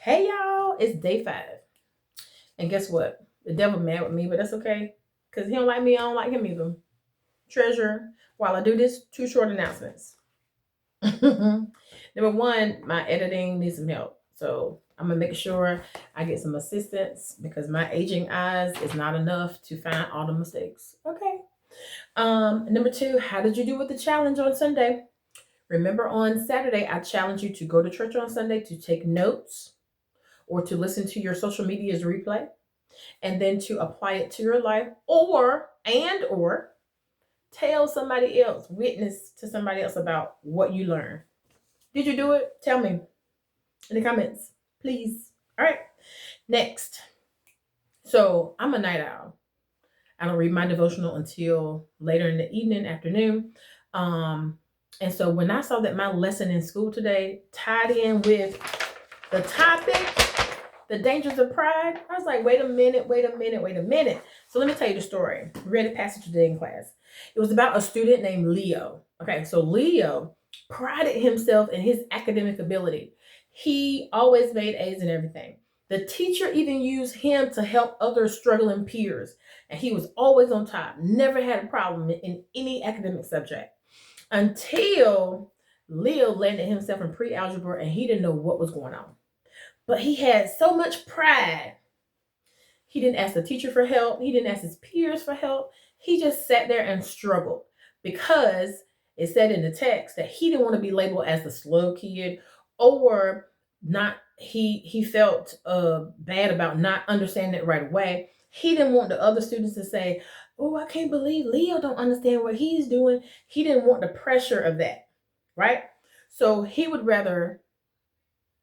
Hey y'all, it's day 5. And guess what? The devil mad with me, but that's okay. Because he don't like me, I don't like him either. Treasure, while I do this, 2 short announcements. Number one, my editing needs some help. So I'm gonna make sure I get some assistance because my aging eyes is not enough to find all the mistakes. Okay. Number 2, how did you do with the challenge on Sunday? Remember on Saturday, I challenged you to go to church on Sunday to take notes or to listen to your social media's replay and then to apply it to your life or tell somebody else, witness to somebody else about what you learned. Did you do it? Tell me in the comments, please. All right. Next. So I'm a night owl. I don't read my devotional until later in the evening, afternoon. And so when I saw that my lesson in school today tied in with the topic, the dangers of pride, I was like, wait a minute. So let me tell you the story. I read a passage today in class. It was about a student named Leo. Okay, so Leo prided himself in his academic ability. He always made A's in everything. The teacher even used him to help other struggling peers. And he was always on top, never had a problem in any academic subject until Leo landed himself in pre-algebra and he didn't know what was going on. But he had so much pride. He didn't ask the teacher for help. He didn't ask his peers for help. He just sat there and struggled because it said in the text that he didn't want to be labeled as the slow kid or not. He felt bad about not understanding it right away. He didn't want the other students to say, oh, I can't believe Leo don't understand what he's doing. He didn't want the pressure of that, right? So he would rather,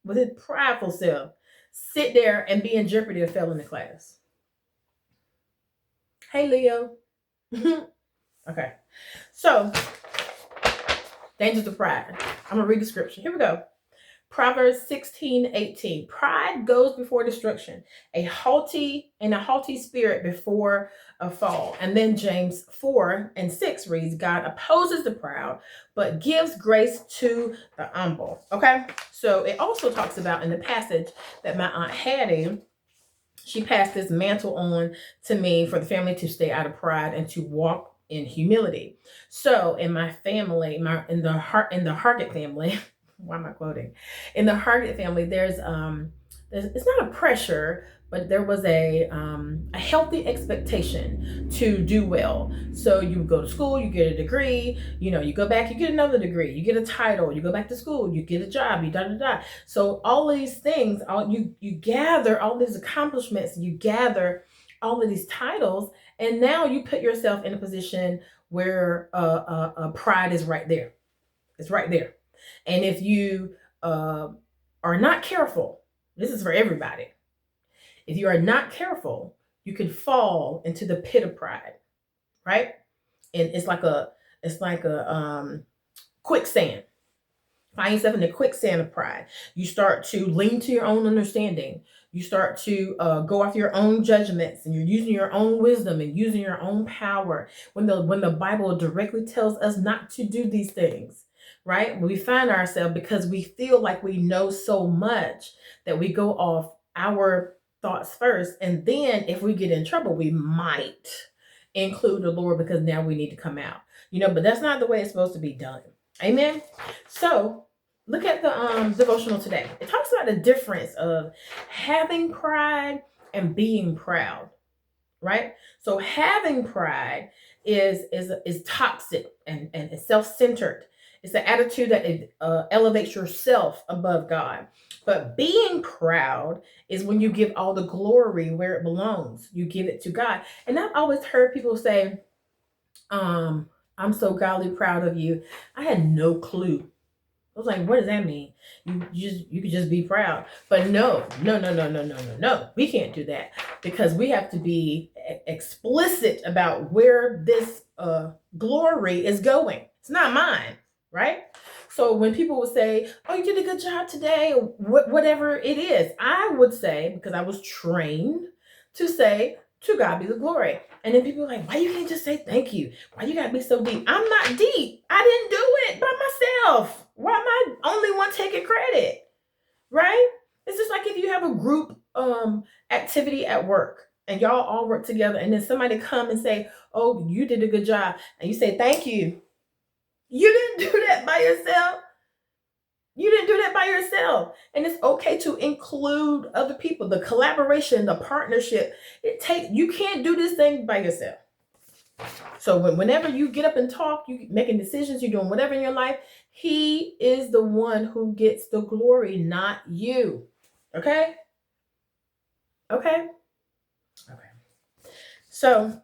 with his prideful self, sit there and be in jeopardy of failing the class. Hey, Leo. Okay. So, dangers of pride. I'm going to read the scripture. Here we go. Proverbs 16:18. Pride goes before destruction, a haughty spirit before a fall. And then James 4:6 reads, God opposes the proud, but gives grace to the humble. Okay. So it also talks about in the passage that my Aunt Hattie, she passed this mantle on to me for the family to stay out of pride and to walk in humility. So in my family, in the Hargett family, why am I quoting? In the Hargett family, there's it's not a pressure, but there was a healthy expectation to do well. So you go to school, you get a degree, you go back, you get another degree, you get a title, you go back to school, you get a job, you da. So all these things, you gather all these accomplishments, you gather all of these titles, and now you put yourself in a position where pride is right there. It's right there. And if you are not careful, this is for everybody. If you are not careful, you can fall into the pit of pride, right? And it's like a quicksand. Find yourself in the quicksand of pride. You start to lean to your own understanding. You start to go off your own judgments, and you're using your own wisdom and using your own power when the Bible directly tells us not to do these things. Right? We find ourselves because we feel like we know so much that we go off our thoughts first. And then if we get in trouble, we might include the Lord because now we need to come out. But that's not the way it's supposed to be done. Amen. So look at the devotional today. It talks about the difference of having pride and being proud. Right? So having pride is toxic and self-centered. It's the attitude that elevates yourself above God. But being proud is when you give all the glory where it belongs. You give it to God. And I've always heard people say, I'm so godly proud of you. I had no clue. I was like, what does that mean? You could just be proud. But no. We can't do that because we have to be explicit about where this glory is going. It's not mine, right? So when people would say, oh, you did a good job today, or whatever it is, I would say, because I was trained to say, to God be the glory. And then people are like, why you can't just say thank you? Why you gotta be so deep? I'm not deep. I didn't do it by myself. Why am I only one taking credit? Right? It's just like if you have a group activity at work and y'all all work together, and then somebody come and say, "Oh, you did a good job," and you say, "Thank you." You didn't do that by yourself. You didn't do that by yourself. And it's okay to include other people. The collaboration, the partnership. You can't do this thing by yourself. So whenever you get up and talk, you making decisions, you're doing whatever in your life, he is the one who gets the glory, not you. Okay? Okay? Okay. So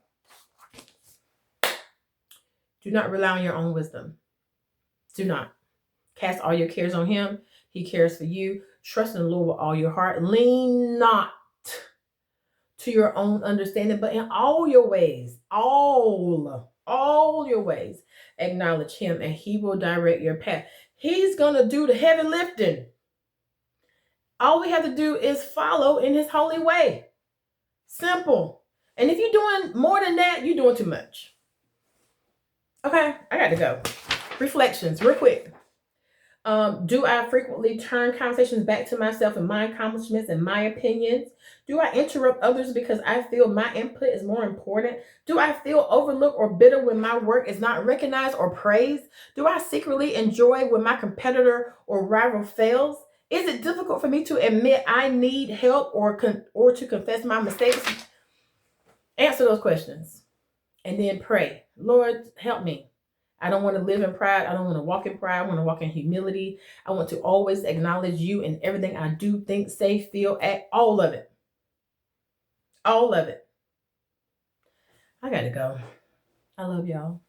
do not rely on your own wisdom. Do not. Cast all your cares on him. He cares for you. Trust in the Lord with all your heart. Lean not to your own understanding, but in all your ways, all your ways, acknowledge him, and he will direct your path. He's going to do the heavy lifting. All we have to do is follow in his holy way. Simple. And if you're doing more than that, you're doing too much. Okay, I got to go. Reflections, real quick. Do I frequently turn conversations back to myself and my accomplishments and my opinions? Do I interrupt others because I feel my input is more important? Do I feel overlooked or bitter when my work is not recognized or praised? Do I secretly enjoy when my competitor or rival fails? Is it difficult for me to admit I need help or to confess my mistakes? Answer those questions and then pray. Lord, help me. I don't want to live in pride. I don't want to walk in pride. I want to walk in humility. I want to always acknowledge you in everything I do, think, say, feel, act, all of it. All of it. I got to go. I love y'all.